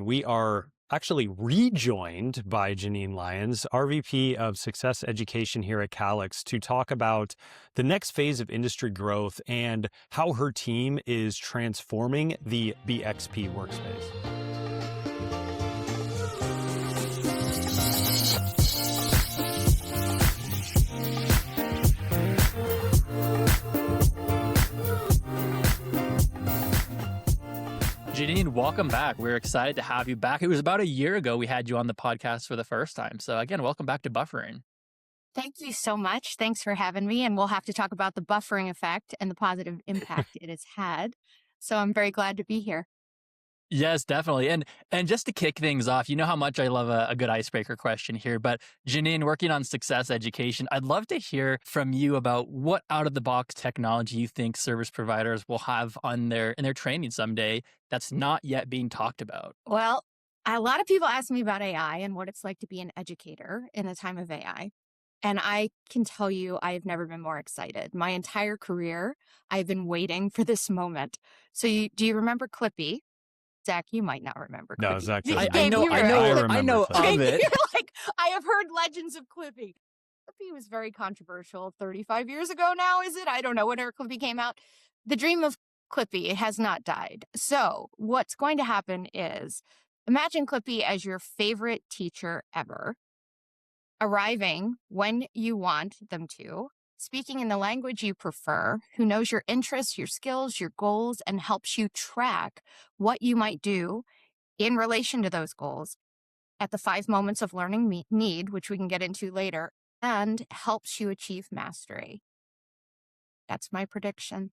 We are actually rejoined by Jeannine Lyons, RVP of Success Education here at Calix, to talk about the next phase of industry growth and how her team is transforming the BXP workspace. Jeannine, welcome back. We're excited to have you back. It was about a year ago we had you on the podcast for the first time. So again, welcome back to buffering. Thank you so much. Thanks for having me. And we'll have to talk about the buffering effect and the positive impact it has had. So I'm very glad to be here. Yes, definitely. And just to kick things off, you know how much I love a good icebreaker question here. But Jeannine, working on success education, I'd love to hear from you about what out-of-the-box technology you think service providers will have in their training someday that's not yet being talked about. Well, a lot of people ask me about AI and what it's like to be an educator in a time of AI. And I can tell you, I have never been more excited. My entire career, I've been waiting for this moment. So do you remember Clippy? Zack, you might not remember Clippy. No, Zack, I know of it. You're like, I have heard legends of Clippy. Clippy was very controversial 35 years ago now, is it? I don't know, whenever Clippy came out. The dream of Clippy has not died. So what's going to happen is, imagine Clippy as your favorite teacher ever, arriving when you want them to, speaking in the language you prefer, who knows your interests, your skills, your goals, and helps you track what you might do in relation to those goals at the 5 moments of learning need, which we can get into later, and helps you achieve mastery. That's my prediction.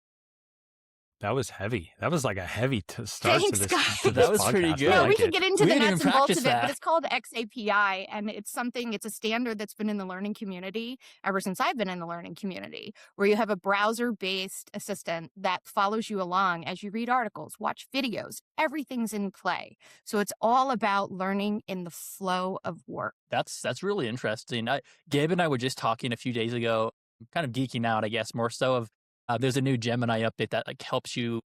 That was heavy. That was like a heavy start Thanks, to this. guys. That was podcast. pretty good. Well, we can get into We the didn't nuts even and bolts of practice it, that. but it's called XAPI, and it's a standard that's been in the learning community ever since I've been in the learning community, where you have a browser-based assistant that follows you along as you read articles, watch videos, everything's in play. So it's all about learning in the flow of work. That's really interesting. Gabe and I were just talking a few days ago, kind of geeking out, I guess, more so of there's a new Gemini update that like helps you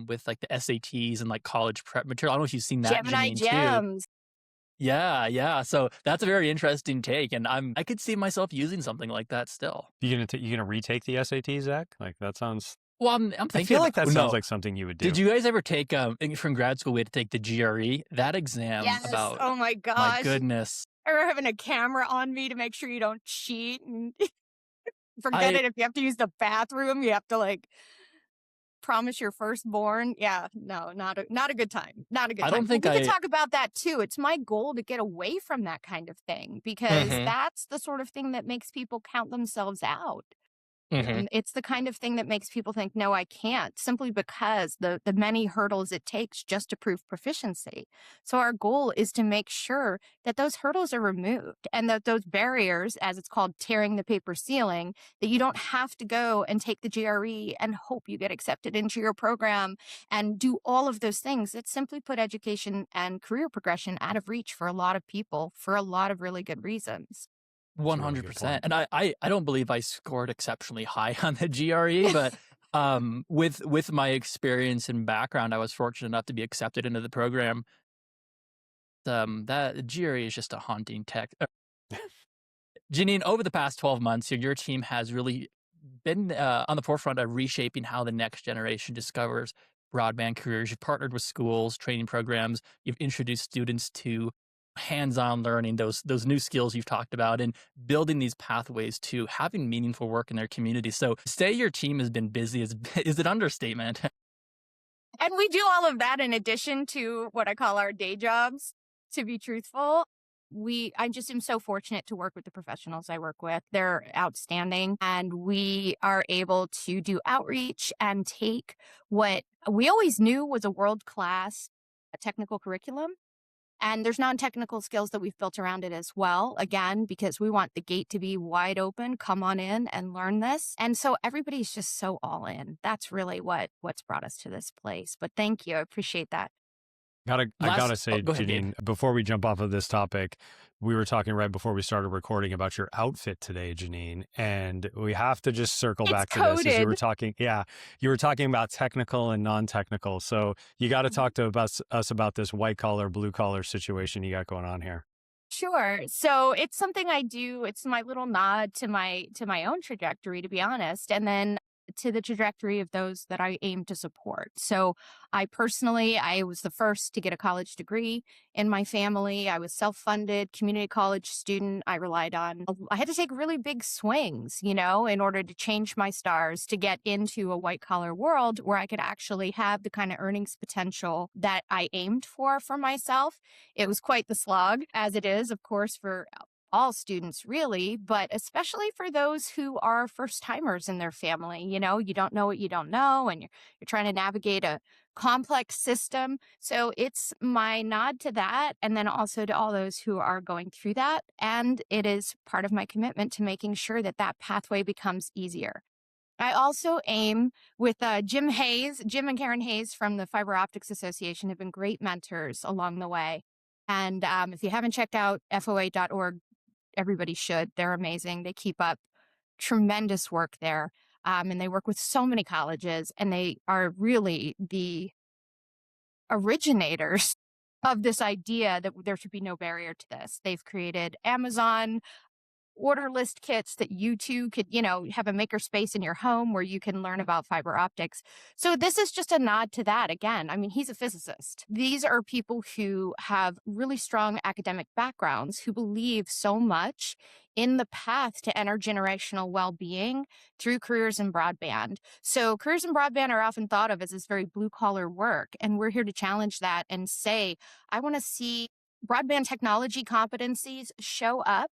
with like the SATs and like college prep material. I don't know if you've seen that, Gemini Jeannine, Gems. too. Yeah. So that's a very interesting take, and I could see myself using something like that still. You gonna retake the SAT, Zack? Like that sounds. Well, I'm thinking. I feel like that no. sounds like something you would do. Did you guys ever take from grad school? We had to take the GRE. That exam Yes. about. Oh my gosh. My goodness. I remember having a camera on me to make sure you don't cheat and forget it. If you have to use the bathroom, you have to like promise your firstborn. Yeah, no, not a good time. Not a good time. I don't think we could talk about that too. It's my goal to get away from that kind of thing because that's the sort of thing that makes people count themselves out. It's the kind of thing that makes people think, no, I can't, simply because the many hurdles it takes just to prove proficiency. So our goal is to make sure that those hurdles are removed and that those barriers, as it's called, tearing the paper ceiling, that you don't have to go and take the GRE and hope you get accepted into your program and do all of those things that simply put education and career progression out of reach for a lot of people for a lot of really good reasons. 100%. And I don't believe I scored exceptionally high on the GRE, but with my experience and background, I was fortunate enough to be accepted into the program. That GRE is just a haunting tech. Jeannine, over the past 12 months, your team has really been on the forefront of reshaping how the next generation discovers broadband careers. You've partnered with schools, training programs. You've introduced students to hands-on learning, those new skills you've talked about, and building these pathways to having meaningful work in their community. So say your team has been busy is an understatement. And we do all of that in addition to what I call our day jobs, to be truthful. I just am so fortunate to work with the professionals I work with. They're outstanding. And we are able to do outreach and take what we always knew was a world-class technical curriculum. And there's non-technical skills that we've built around it as well, again, because we want the gate to be wide open. Come on in and learn this. And so everybody's just so all in. That's really what's brought us to this place. But thank you. I appreciate that. I gotta say, Go ahead, Gabe. Jeannine, before we jump off of this topic, we were talking right before we started recording about your outfit today, Jeannine, and we have to just circle It's back to this as you were coded. talking. Yeah, you were talking about technical and non-technical. So you got to talk to us about this white collar, blue collar situation you got going on here. Sure. So it's something I do. It's my little nod to my own trajectory, to be honest, and then to the trajectory of those that I aim to support. So I was the first to get a college degree in my family. I was self-funded, community college student. I had to take really big swings, in order to change my stars to get into a white collar world where I could actually have the kind of earnings potential that I aimed for myself. It was quite the slog, as it is, of course, for all students really, but especially for those who are first timers in their family. You don't know what you don't know, and you're trying to navigate a complex system. So it's my nod to that, and then also to all those who are going through that. And it is part of my commitment to making sure that that pathway becomes easier. I also aim with Jim and Karen Hayes from the Fiber Optics Association have been great mentors along the way. And if you haven't checked out FOA.org, everybody should. They're amazing. They keep up tremendous work there. And they work with so many colleges, and they are really the originators of this idea that there should be no barrier to this. They've created Amazon order list kits that you too could, have a maker space in your home where you can learn about fiber optics. So this is just a nod to that. Again, I mean, he's a physicist. These are people who have really strong academic backgrounds, who believe so much in the path to intergenerational well-being through careers in broadband. So careers in broadband are often thought of as this very blue-collar work, and we're here to challenge that and say, I want to see broadband technology competencies show up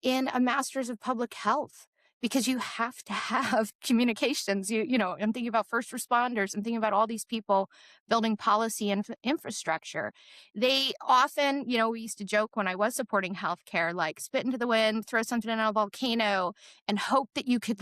in a master's of public health, because you have to have communications. I'm thinking about first responders. I'm thinking about all these people building policy and infrastructure. They often, we used to joke when I was supporting healthcare, like spit into the wind, throw something in a volcano, and hope that you could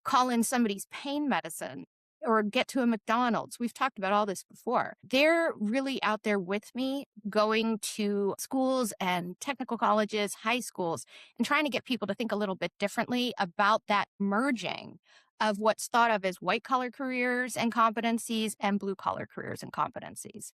call in somebody's pain medicine or get to a McDonald's. We've talked about all this before. They're really out there with me, going to schools and technical colleges, high schools, and trying to get people to think a little bit differently about that merging of what's thought of as white collar careers and competencies and blue collar careers and competencies.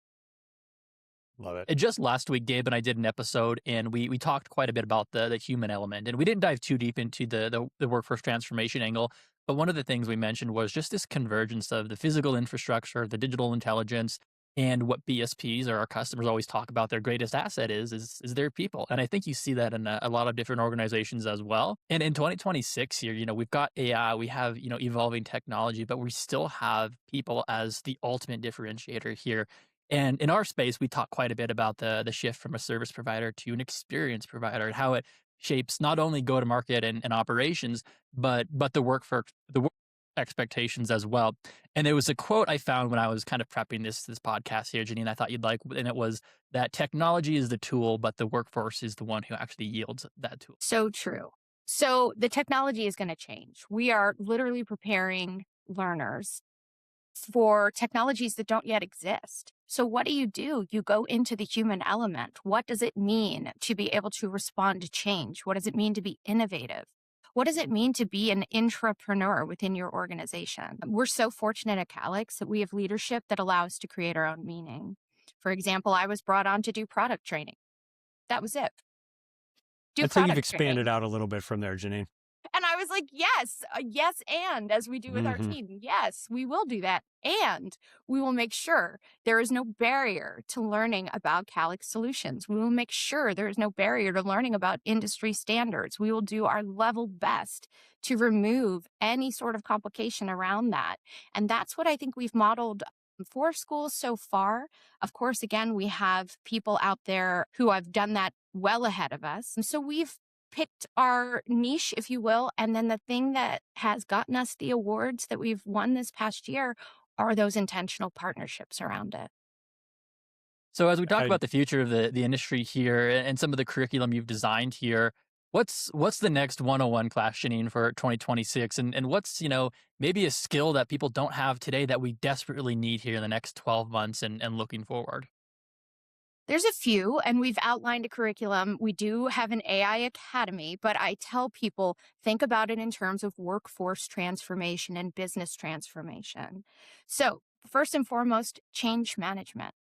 Love it. And just last week, Gabe and I did an episode, and we talked quite a bit about the human element, and we didn't dive too deep into the workforce transformation angle. But one of the things we mentioned was just this convergence of the physical infrastructure, the digital intelligence, and what BSPs or our customers always talk about their greatest asset is their people. And I think you see that in a lot of different organizations as well. And in 2026 here, we've got AI, we have, evolving technology, but we still have people as the ultimate differentiator here. And in our space, we talk quite a bit about the shift from a service provider to an experience provider and how it shapes not only go-to-market and operations, but the work expectations as well. And there was a quote I found when I was kind of prepping this podcast here, Jeannine, I thought you'd like, and it was that technology is the tool, but the workforce is the one who actually yields that tool. So true. So the technology is going to change. We are literally preparing learners for technologies that don't yet exist. So what do? You go into the human element. What does it mean to be able to respond to change? What does it mean to be innovative? What does it mean to be an intrapreneur within your organization? We're so fortunate at Calix that we have leadership that allows us to create our own meaning. For example, I was brought on to do product training. That was it. I'd say you've expanded out a little bit from there, Jeannine. And I was like, yes, and as we do with our team, yes, we will do that. And we will make sure there is no barrier to learning about Calix solutions. We will make sure there is no barrier to learning about industry standards. We will do our level best to remove any sort of complication around that. And that's what I think we've modeled for schools so far. Of course, again, we have people out there who have done that well ahead of us. And so we've picked our niche, if you will. And then the thing that has gotten us the awards that we've won this past year are those intentional partnerships around it. So as we talk about the future of the industry here and some of the curriculum you've designed here, what's the next 101 class, Jeannine, for 2026? And what's, maybe a skill that people don't have today that we desperately need here in the next 12 months and looking forward? There's a few, and we've outlined a curriculum. We do have an AI academy, but I tell people, think about it in terms of workforce transformation and business transformation. So, first and foremost, change management.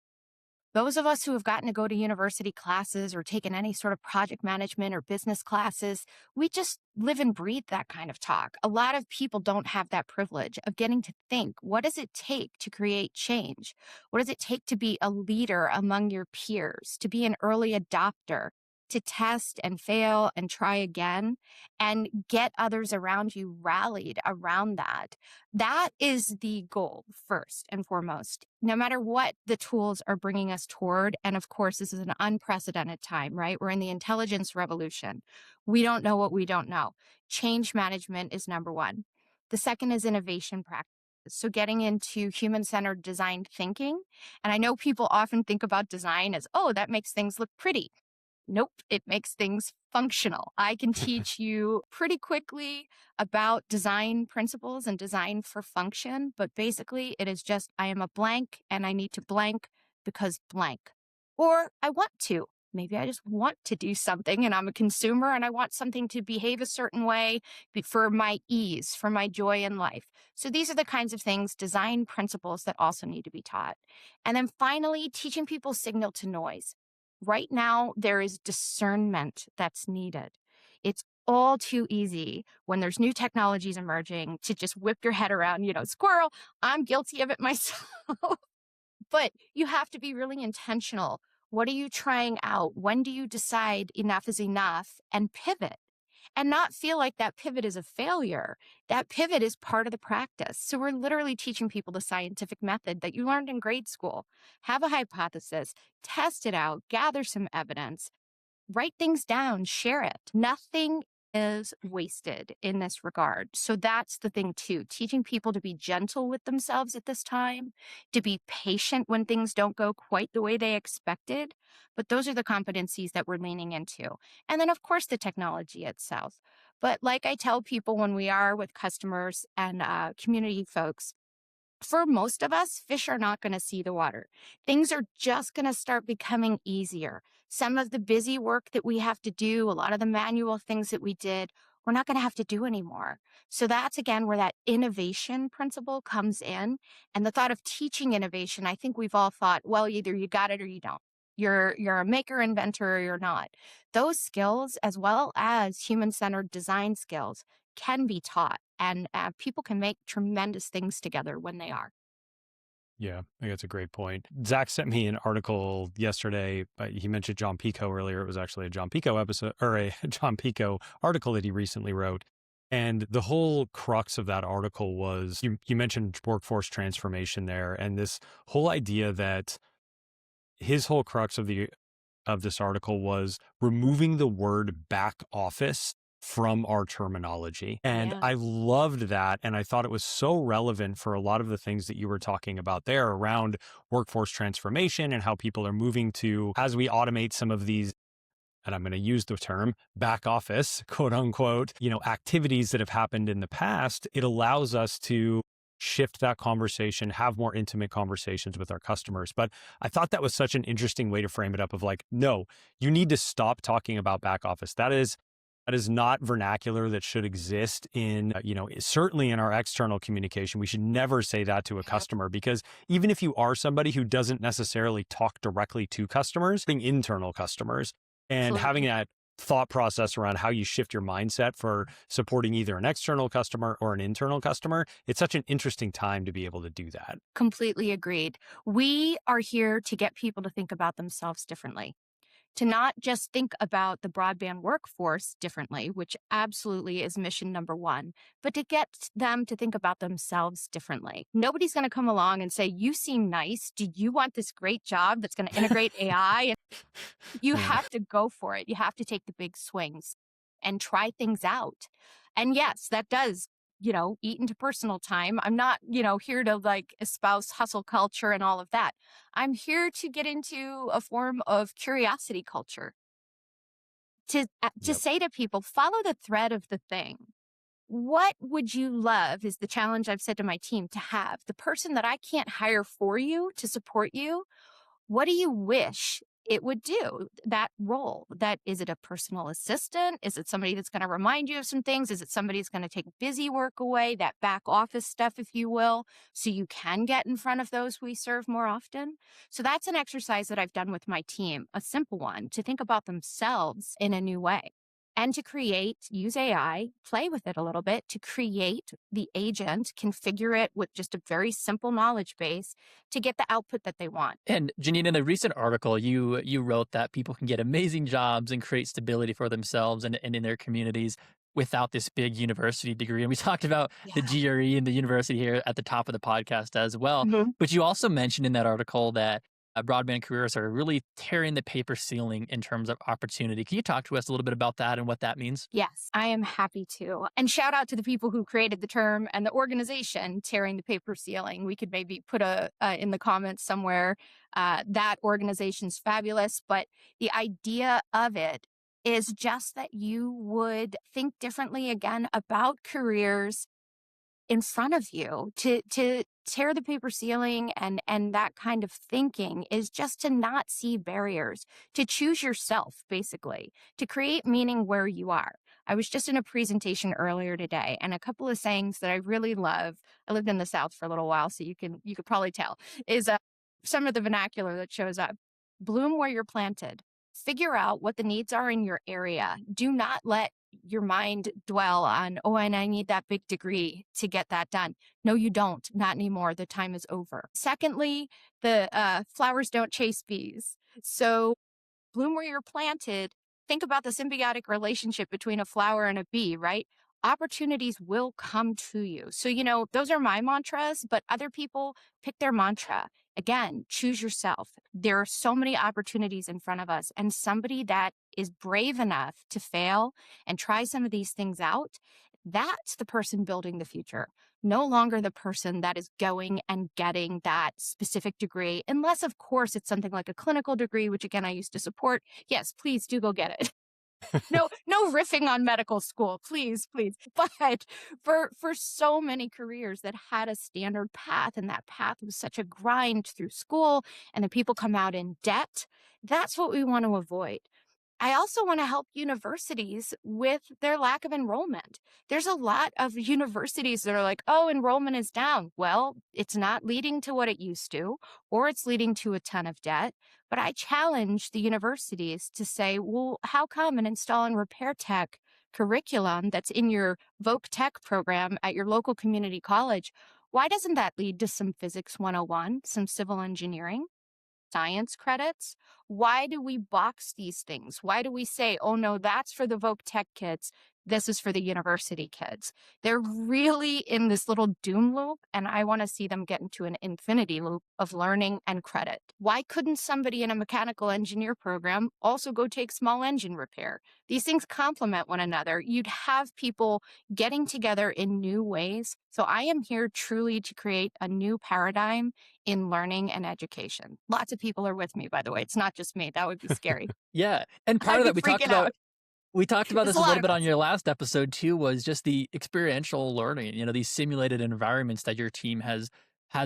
Those of us who have gotten to go to university classes or taken any sort of project management or business classes, we just live and breathe that kind of talk. A lot of people don't have that privilege of getting to think, what does it take to create change? What does it take to be a leader among your peers, to be an early adopter, to test and fail and try again and get others around you rallied around that? That is the goal first and foremost, no matter what the tools are bringing us toward. And of course, this is an unprecedented time, right? We're in the intelligence revolution. We don't know what we don't know. Change management is number one. The second is innovation practice. So getting into human-centered design thinking. And I know people often think about design as, oh, that makes things look pretty. Nope, it makes things functional. I can teach you pretty quickly about design principles and design for function, but basically it is just, I am a blank and I need to blank because blank. Or I want to. Maybe I just want to do something and I'm a consumer and I want something to behave a certain way for my ease, for my joy in life. So these are the kinds of things, design principles that also need to be taught. And then finally, teaching people signal to noise. Right now, there is discernment that's needed. It's all too easy when there's new technologies emerging to just whip your head around, squirrel. I'm guilty of it myself. But you have to be really intentional. What are you trying out? When do you decide enough is enough and pivot? And not feel like that pivot is a failure. That pivot is part of the practice. So we're literally teaching people the scientific method that you learned in grade school. Have a hypothesis, test it out, gather some evidence, write things down, share it. Nothing is wasted in this regard. So that's the thing too, teaching people to be gentle with themselves at this time, to be patient when things don't go quite the way they expected. But those are the competencies that we're leaning into. And then of course the technology itself. But like I tell people when we are with customers and community folks, for most of us, fish are not going to see the water. Things are just going to start becoming easier. Some of the busy work that we have to do, a lot of the manual things that we did, we're not going to have to do anymore. So that's, again, where that innovation principle comes in. And the thought of teaching innovation, I think we've all thought, well, either you got it or you don't. You're a maker, inventor, or you're not. Those skills, as well as human-centered design skills, can be taught, and people can make tremendous things together when they are. Yeah, I think that's a great point. Zack sent me an article yesterday. He mentioned John Pico earlier. It was actually a John Pico episode or a John Pico article that he recently wrote. And the whole crux of that article was you mentioned workforce transformation there, and this whole idea that his whole crux of this article was removing the word back office from our terminology. And Yeah. I loved that. And I thought it was so relevant for a lot of the things that you were talking about there around workforce transformation and how people are moving to, as we automate some of these, and I'm going to use the term back office, quote unquote, activities that have happened in the past, it allows us to shift that conversation, have more intimate conversations with our customers. But I thought that was such an interesting way to frame it up of like, no, you need to stop talking about back office. That is not vernacular that should exist in, certainly in our external communication. We should never say that to a customer, because even if you are somebody who doesn't necessarily talk directly to customers, being internal customers and having that thought process around how you shift your mindset for supporting either an external customer or an internal customer, it's such an interesting time to be able to do that. Completely agreed. We are here to get people to think about themselves differently, to not just think about the broadband workforce differently, which absolutely is mission number one, but to get them to think about themselves differently. Nobody's going to come along and say, you seem nice. Do you want this great job that's going to integrate AI? You have to go for it. You have to take the big swings and try things out. And yes, that does, eat into personal time. I'm not, here to like espouse hustle culture and all of that. I'm here to get into a form of curiosity culture. To say to people, follow the thread of the thing. What would you love is the challenge I've said to my team to have. The person that I can't hire for you to support you, what do you wish it would do that role. That is it a personal assistant? Is it somebody that's going to remind you of some things? Is it somebody that's going to take busy work away, that back office stuff, if you will, so you can get in front of those we serve more often? So that's an exercise that I've done with my team, a simple one, to think about themselves in a new way. And to use AI, play with it a little bit to create the agent, configure it with just a very simple knowledge base to get the output that they want. And Jeannine, in a recent article, you wrote that people can get amazing jobs and create stability for themselves and in their communities without this big university degree. And we talked about the GRE and the university here at the top of the podcast as well. Mhm. But you also mentioned in that article that broadband careers are really tearing the paper ceiling in terms of opportunity. Can you talk to us a little bit about that and what that means? Yes, I am happy to. And shout out to the people who created the term and the organization tearing the paper ceiling. We could maybe put in the comments somewhere. That organization's fabulous, but the idea of it is just that you would think differently again about careers in front of you. To tear the paper ceiling and that kind of thinking is just to not see barriers, to choose yourself, basically, to create meaning where you are. I was just in a presentation earlier today, and a couple of sayings that I really love. I lived in the South for a little while, so you could probably tell, is some of the vernacular that shows up. Bloom where you're planted. Figure out what the needs are in your area. Do not let your mind dwell on, oh, and I need that big degree to get that done. No, you don't. Not anymore. The time is over. Secondly, the flowers don't chase bees. So bloom where you're planted. Think about the symbiotic relationship between a flower and a bee, right? Opportunities will come to you. So, those are my mantras, but other people pick their mantra. Again, choose yourself. There are so many opportunities in front of us, and somebody that is brave enough to fail and try some of these things out, that's the person building the future. No longer the person that is going and getting that specific degree, unless, of course, it's something like a clinical degree, which again, I used to support. Yes, please do go get it. No riffing on medical school, please. But for so many careers that had a standard path, and that path was such a grind through school, and the people come out in debt, that's what we want to avoid. I also want to help universities with their lack of enrollment. There's a lot of universities that are like, oh, enrollment is down. Well, it's not leading to what it used to, or it's leading to a ton of debt. But I challenge the universities to say, well, how come an install and repair tech curriculum that's in your Voc Tech program at your local community college, why doesn't that lead to some Physics 101, some civil engineering, science credits? Why do we box these things? Why do we say, oh no, that's for the Voc Tech kids, this is for the university kids? They're really in this little doom loop, and I want to see them get into an infinity loop of learning and credit. Why couldn't somebody in a mechanical engineer program also go take small engine repair? These things complement one another. You'd have people getting together in new ways. So I am here truly to create a new paradigm in learning and education. Lots of people are with me, by the way. It's not just me. That would be scary. Yeah. And part of that, we talked about There's this a a lot little of bit on us. your last episode too, was just the experiential learning, these simulated environments that your team has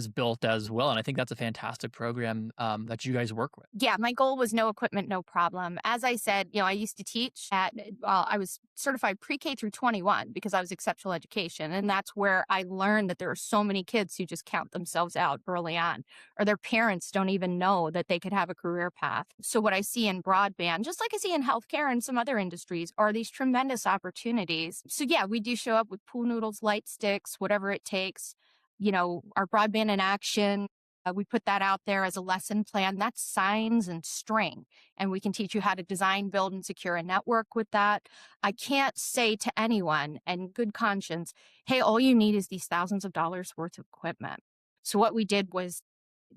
built as well. And I think that's a fantastic program that you guys work with. Yeah, my goal was no equipment, no problem. As I said, I used to teach I was certified pre-K through 21 because I was exceptional education. And that's where I learned that there are so many kids who just count themselves out early on, or their parents don't even know that they could have a career path. So what I see in broadband, just like I see in healthcare and some other industries, are these tremendous opportunities. So yeah, we do show up with pool noodles, light sticks, whatever it takes. Our broadband in action, we put that out there as a lesson plan. That's signs and string. And we can teach you how to design, build, and secure a network with that. I can't say to anyone in good conscience, hey, all you need is these thousands of dollars worth of equipment. So what we did was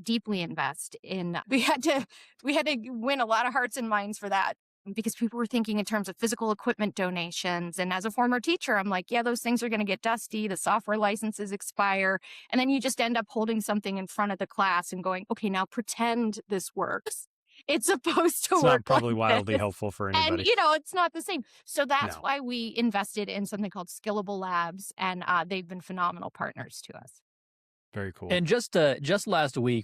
deeply invest in, we had to win a lot of hearts and minds for that, because people were thinking in terms of physical equipment donations. And as a former teacher, I'm like, yeah, those things are going to get dusty. The software licenses expire. And then you just end up holding something in front of the class and going, okay, now pretend this works. It's supposed to It's work not probably like wildly this. helpful for And, anybody. it's not the same. So that's No. why we invested in something called Scalable Labs. And they've been phenomenal partners to us. Very cool. And just last week,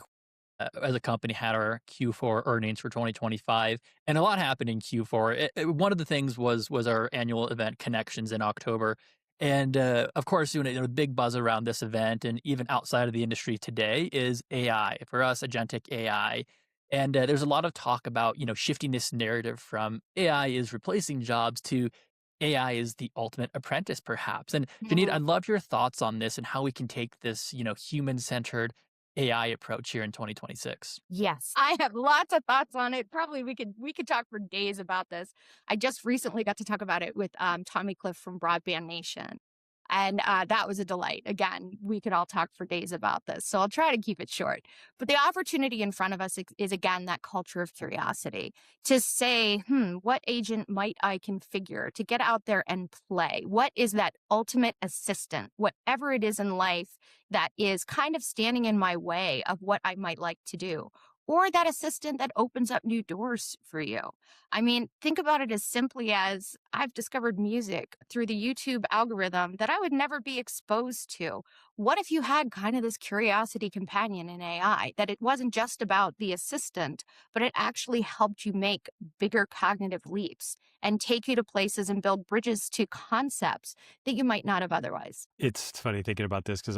as a company had our Q4 earnings for 2025, and a lot happened in Q4. One of the things was our annual event Connections in October, and of course, a big buzz around this event, and even outside of the industry today is AI. For us, agentic AI, and there's a lot of talk about shifting this narrative from AI is replacing jobs to AI is the ultimate apprentice, perhaps. And Jeannine, I'd love your thoughts on this and how we can take this human centered AI approach here in 2026. Yes, I have lots of thoughts on it. Probably we could talk for days about this. I just recently got to talk about it with Tommy Cliff from Broadband Nation. And that was a delight. Again, we could all talk for days about this. So I'll try to keep it short. But the opportunity in front of us is again, that culture of curiosity to say, what agent might I configure to get out there and play? What is that ultimate assistant, whatever it is in life that is kind of standing in my way of what I might like to do? Or that assistant that opens up new doors for you. I mean, think about it as simply as I've discovered music through the YouTube algorithm that I would never be exposed to. What if you had kind of this curiosity companion in AI, that it wasn't just about the assistant, but it actually helped you make bigger cognitive leaps and take you to places and build bridges to concepts that you might not have otherwise? It's funny thinking about this because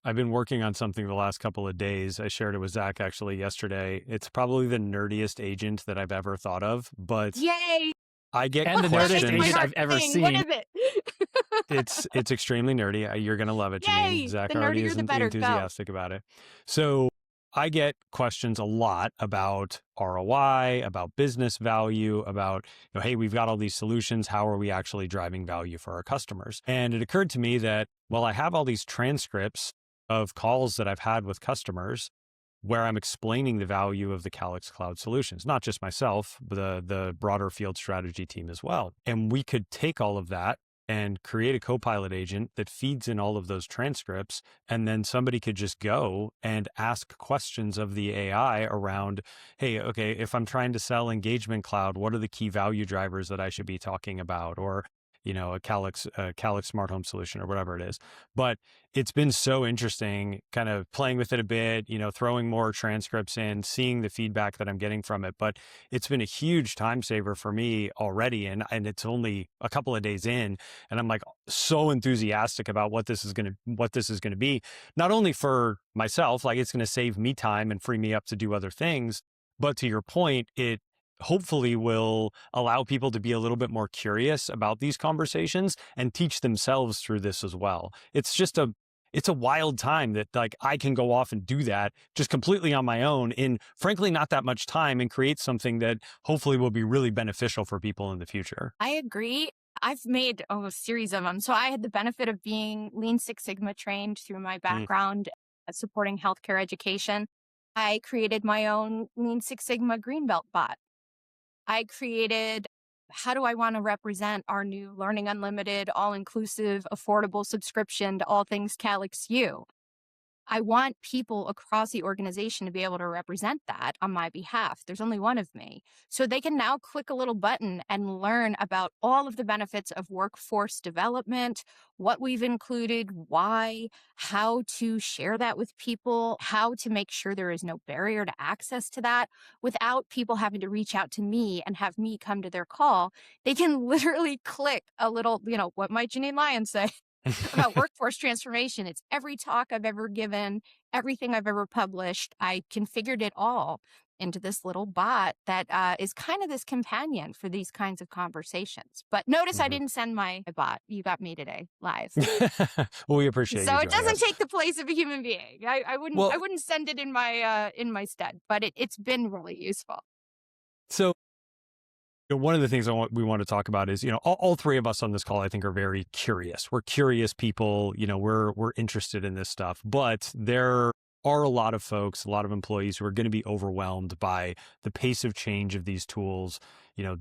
I've been working on something the last couple of days. I shared it with Zack actually yesterday. It's probably the nerdiest agent that I've ever thought of, but Yay! I get And the nerdiest questions. agent I've ever What seen. is it? It's extremely nerdy. You're gonna love it, Yay! Jeannine. Zack The already nerdier is the better. Go. enthusiastic about it. So I get questions a lot about ROI, about business value, about, hey, we've got all these solutions. How are we actually driving value for our customers? And it occurred to me that, well, I have all these transcripts of calls that I've had with customers where I'm explaining the value of the Calix cloud solutions, not just myself, but the broader field strategy team as well. And we could take all of that and create a Copilot agent that feeds in all of those transcripts. And then somebody could just go and ask questions of the AI around, hey, okay, if I'm trying to sell Engagement Cloud, what are the key value drivers that I should be talking about? Or a Calix smart home solution or whatever it is. But it's been so interesting kind of playing with it a bit, throwing more transcripts in, seeing the feedback that I'm getting from it. But it's been a huge time saver for me already. And it's only a couple of days in. And I'm like so enthusiastic about what this is going to be, not only for myself, like it's going to save me time and free me up to do other things, but to your point, it hopefully will allow people to be a little bit more curious about these conversations and teach themselves through this as well. It's a wild time that like I can go off and do that just completely on my own in frankly not that much time and create something that hopefully will be really beneficial for people in the future. I agree. I've made a series of them. So I had the benefit of being Lean Six Sigma trained through my background supporting healthcare education. I created my own Lean Six Sigma Greenbelt bot. I created, how do I want to represent our new Learning Unlimited, all-inclusive, affordable subscription to all things Calix U? I want people across the organization to be able to represent that on my behalf. There's only one of me. So they can now click a little button and learn about all of the benefits of workforce development, what we've included, why, how to share that with people, how to make sure there is no barrier to access to that without people having to reach out to me and have me come to their call. They can literally click a little, what might Jeannine Lyons say? About workforce transformation. It's every talk I've ever given, everything I've ever published. I configured it all into this little bot that is kind of this companion for these kinds of conversations. But notice I didn't send my bot. You got me today live. Well, we appreciate So you it joining doesn't us. take the place of a human being. I wouldn't send it in my stead, but it's been really useful. So one of the things we want to talk about is, all three of us on this call, I think, are very curious. We're curious people, we're interested in this stuff, but there are a lot of folks, a lot of employees who are going to be overwhelmed by the pace of change of these tools,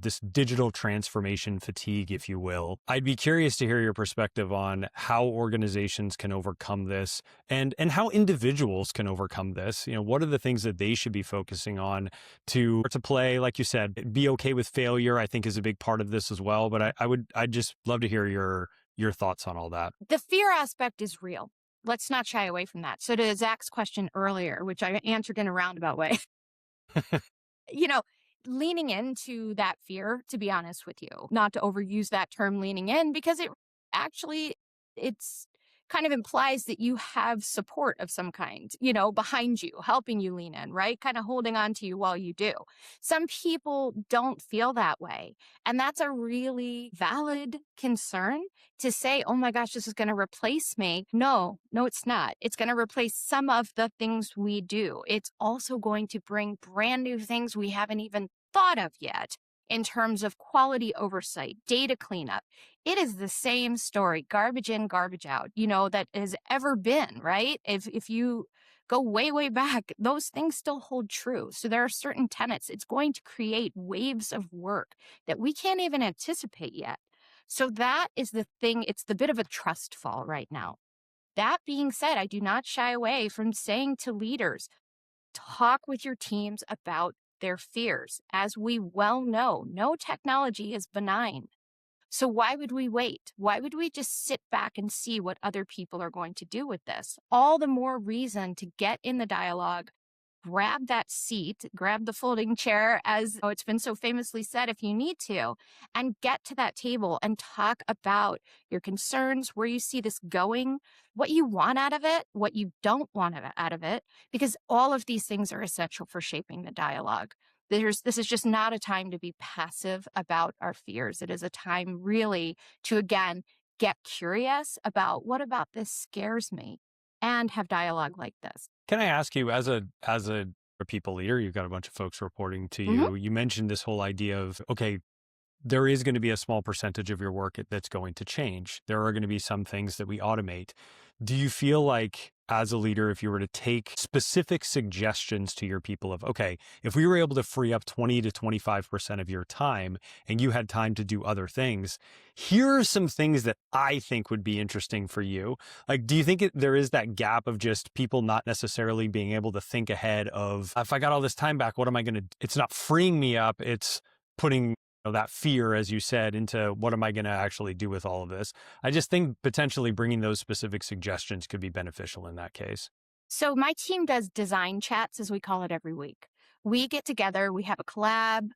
this digital transformation fatigue, if you will. I'd be curious to hear your perspective on how organizations can overcome this and how individuals can overcome this. What are the things that they should be focusing on to play, like you said, be okay with failure, I think is a big part of this as well. But I'd just love to hear your thoughts on all that. The fear aspect is real. let's not shy away from that. So to Zach's question earlier, which I answered in a roundabout way, you know, leaning into that fear, to be honest with you, not to overuse that term leaning in, because it actually, it's kind of implies that you have support of some kind, behind you, helping you lean in, right? Kind of holding on to you while you do. Some people don't feel that way. And that's a really valid concern to say, oh my gosh, this is going to replace me. No, it's not. It's going to replace some of the things we do. It's also going to bring brand new things we haven't even thought of yet in terms of quality oversight, data cleanup. It is the same story, garbage in, garbage out, that has ever been, right? If you go way, way back, those things still hold true. So there are certain tenets. It's going to create waves of work that we can't even anticipate yet. So that is the thing. It's the bit of a trust fall right now. That being said, I do not shy away from saying to leaders, talk with your teams about their fears. As we well know, no technology is benign. So why would we wait? Why would we just sit back and see what other people are going to do with this? All the more reason to get in the dialogue, grab that seat, grab the folding chair, as it's been so famously said, if you need to, and get to that table and talk about your concerns, where you see this going, what you want out of it, what you don't want out of it, because all of these things are essential for shaping the dialogue. This is just not a time to be passive about our fears. It is a time really to, again, get curious about what about this scares me and have dialogue like this. Can I ask you, as a people leader, you've got a bunch of folks reporting to you. You mentioned this whole idea of, okay, there is going to be a small percentage of your work that's going to change. There are going to be some things that we automate. Do you feel like, as a leader, if you were to take specific suggestions to your people of, okay, if we were able to free up 20 to 25% of your time and you had time to do other things, here are some things that I think would be interesting for you. Like, do you think there is that gap of just people not necessarily being able to think ahead of, if I got all this time back, what am I going to, it's not freeing me up, it's putting that fear, as you said, into what am I going to actually do with all of this? I just think potentially bringing those specific suggestions could be beneficial in that case. So my team does design chats, as we call it, every week. We get together, we have a collab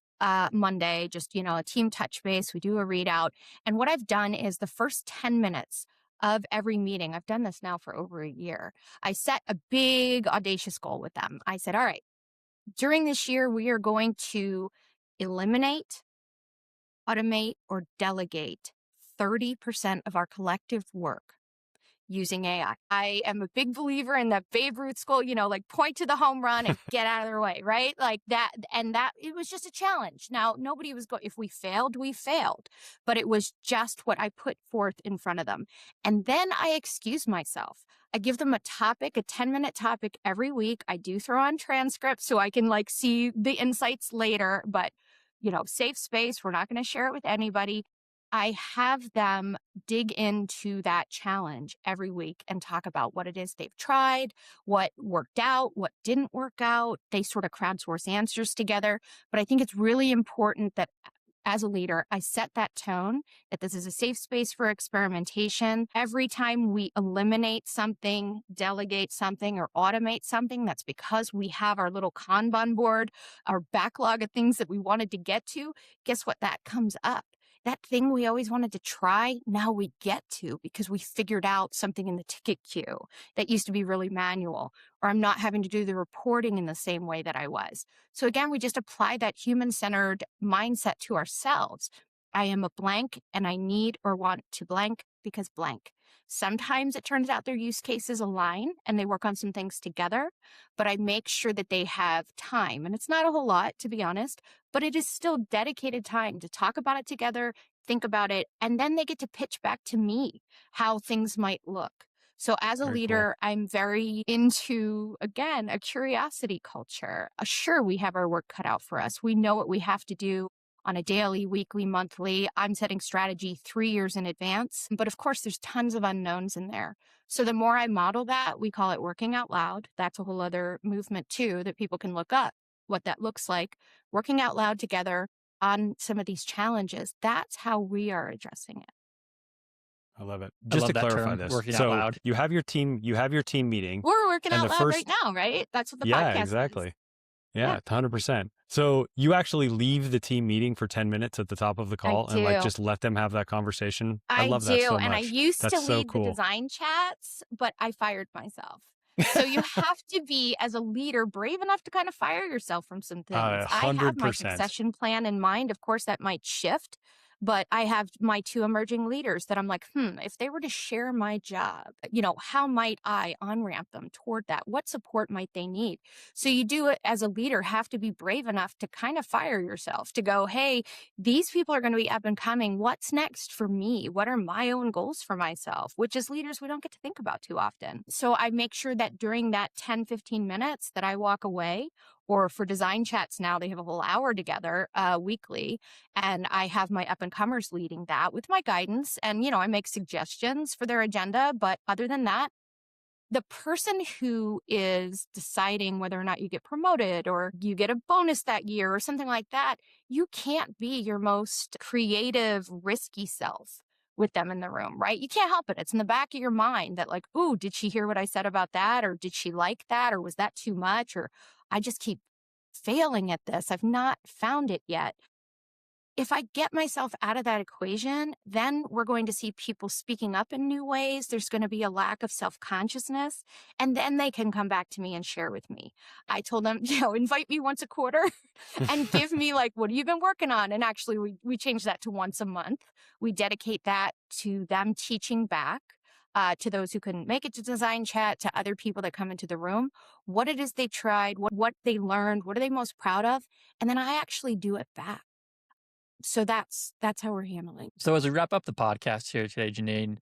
Monday, just, a team touch base. We do a readout. And what I've done is the first 10 minutes of every meeting, I've done this now for over a year, I set a big audacious goal with them. I said, all right, during this year, we are going to eliminate, automate, or delegate 30% of our collective work using AI. I am a big believer in that Babe Ruth school, like point to the home run and get out of their way, right? Like that. And that it was just a challenge. Now, nobody was going, if we failed, we failed, but it was just what I put forth in front of them. And then I excuse myself. I give them a topic, a 10-minute topic every week. I do throw on transcripts so I can see the insights later, but safe space. We're not going to share it with anybody. I have them dig into that challenge every week and talk about what it is they've tried, what worked out, what didn't work out. They sort of crowdsource answers together. But I think it's really important that as a leader, I set that tone that this is a safe space for experimentation. Every time we eliminate something, delegate something, or automate something, that's because we have our little Kanban board, our backlog of things that we wanted to get to. Guess what? That comes up. That thing we always wanted to try, now we get to because we figured out something in the ticket queue that used to be really manual, or I'm not having to do the reporting in the same way that I was. So again, we just apply that human-centered mindset to ourselves. I am a blank and I need or want to blank because blank. Sometimes it turns out their use cases align and they work on some things together, but I make sure that they have time. And it's not a whole lot, to be honest, but it is still dedicated time to talk about it together, think about it, and then they get to pitch back to me how things might look. So as a leader, I'm very into, again, a curiosity culture. Sure, we have our work cut out for us. We know what we have to do on a daily, weekly, monthly. I'm setting strategy 3 years in advance. But of course, there's tons of unknowns in there. So the more I model that, we call it working out loud. That's a whole other movement too that people can look up what that looks like. Working out loud together on some of these challenges. That's how we are addressing it. I love it. I Just love to that clarify term, this. working out So loud. you have your team meeting. We're working And out the loud right first- now, right? That's what the Yeah, podcast exactly. is. Yeah, 100%. So you actually leave the team meeting for 10 minutes at the top of the call and like do. just let them have that conversation. I I love that do. so And I much. used That's to so lead the cool. design chats, but I fired myself. So you have to be, as a leader, brave enough to kind of fire yourself from some things. I have my 100%. succession plan in mind. Of course, that might shift, but I have my 2 emerging leaders that I'm like, if they were to share my job, how might I on-ramp them toward that? What support might they need? So you do it as a leader, have to be brave enough to kind of fire yourself, to go, hey, these people are going to be up and coming. What's next for me? What are my own goals for myself? Which as leaders, we don't get to think about too often. So I make sure that during that 10, 15 minutes that I walk away, or for design chats now, they have a whole hour together weekly. And I have my up and comers leading that with my guidance. And, I make suggestions for their agenda. But other than that, the person who is deciding whether or not you get promoted or you get a bonus that year or something like that, you can't be your most creative, risky self with them in the room, right? You can't help it. It's in the back of your mind that like, ooh, did she hear what I said about that? Or did she like that? Or was that too much? Or I just keep failing at this. I've not found it yet. If I get myself out of that equation, then we're going to see people speaking up in new ways. There's going to be a lack of self-consciousness, and then they can come back to me and share with me. I told them, invite me once a quarter and give me like, what have you been working on? And actually we changed that to once a month. We dedicate that to them teaching back to those who couldn't make it to design chat, to other people that come into the room, what it is they tried, what they learned, what are they most proud of? And then I actually do it back. So that's how we're handling. So as we wrap up the podcast here today, Jeannine,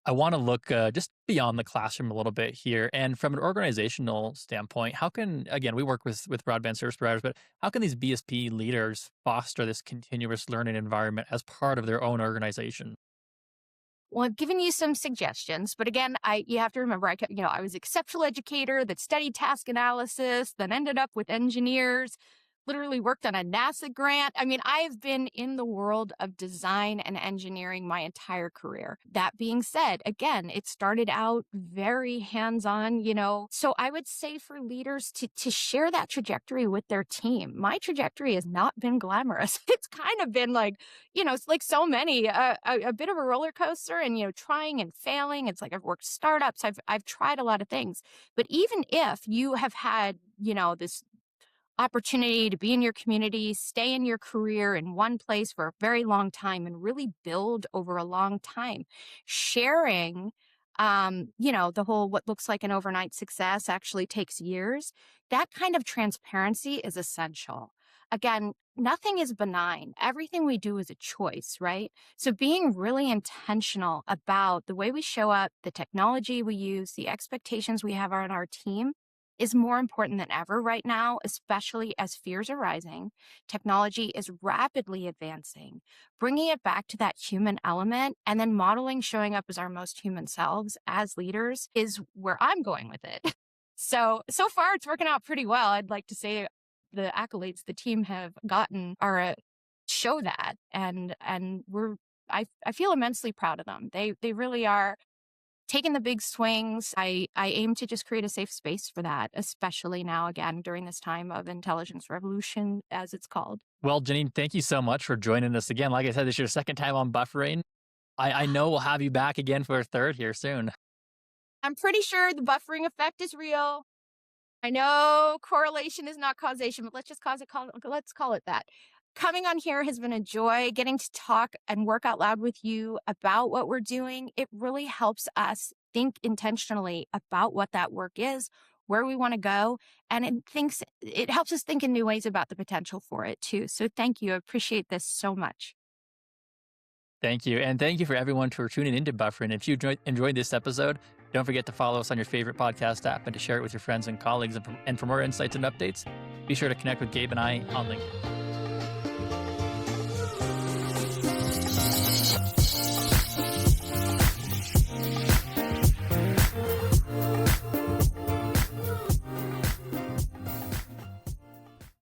I want to look just beyond the classroom a little bit here. And from an organizational standpoint, how can, again, we work with broadband service providers, but how can these BSP leaders foster this continuous learning environment as part of their own organization? Well, I've given you some suggestions, but again, you have to remember, I was an exceptional educator that studied task analysis, then ended up with engineers, literally worked on a NASA grant. I mean, I've been in the world of design and engineering my entire career. That being said, again, it started out very hands-on, So I would say for leaders to share that trajectory with their team. My trajectory has not been glamorous. It's kind of been like, it's like so many, a bit of a roller coaster and, trying and failing. It's like I've worked startups. I've tried a lot of things. But even if you have had, this opportunity to be in your community, stay in your career in one place for a very long time and really build over a long time. Sharing, the whole what looks like an overnight success actually takes years. That kind of transparency is essential. Again, nothing is benign. Everything we do is a choice, right? So being really intentional about the way we show up, the technology we use, the expectations we have on our team is more important than ever right now, especially as fears are rising. Technology is rapidly advancing. Bringing it back to that human element and then modeling showing up as our most human selves as leaders is where I'm going with it. So far it's working out pretty well. I'd like to say the accolades the team have gotten are show that, and I feel immensely proud of them. They really are taking the big swings. I aim to just create a safe space for that, especially now, again, during this time of intelligence revolution, as it's called. Well, Jeannine, thank you so much for joining us again. Like I said, this is your second time on Buffering. I know we'll have you back again for a third here soon. I'm pretty sure the buffering effect is real. I know correlation is not causation, but let's call it that. Coming on here has been a joy. Getting to talk and work out loud with you about what we're doing, it really helps us think intentionally about what that work is, where we want to go, and it helps us think in new ways about the potential for it too. So thank you. I appreciate this so much. Thank you. And thank you for everyone for tuning into Buffering. If you enjoyed this episode, don't forget to follow us on your favorite podcast app and to share it with your friends and colleagues. And for more insights and updates, be sure to connect with Gabe and I on LinkedIn.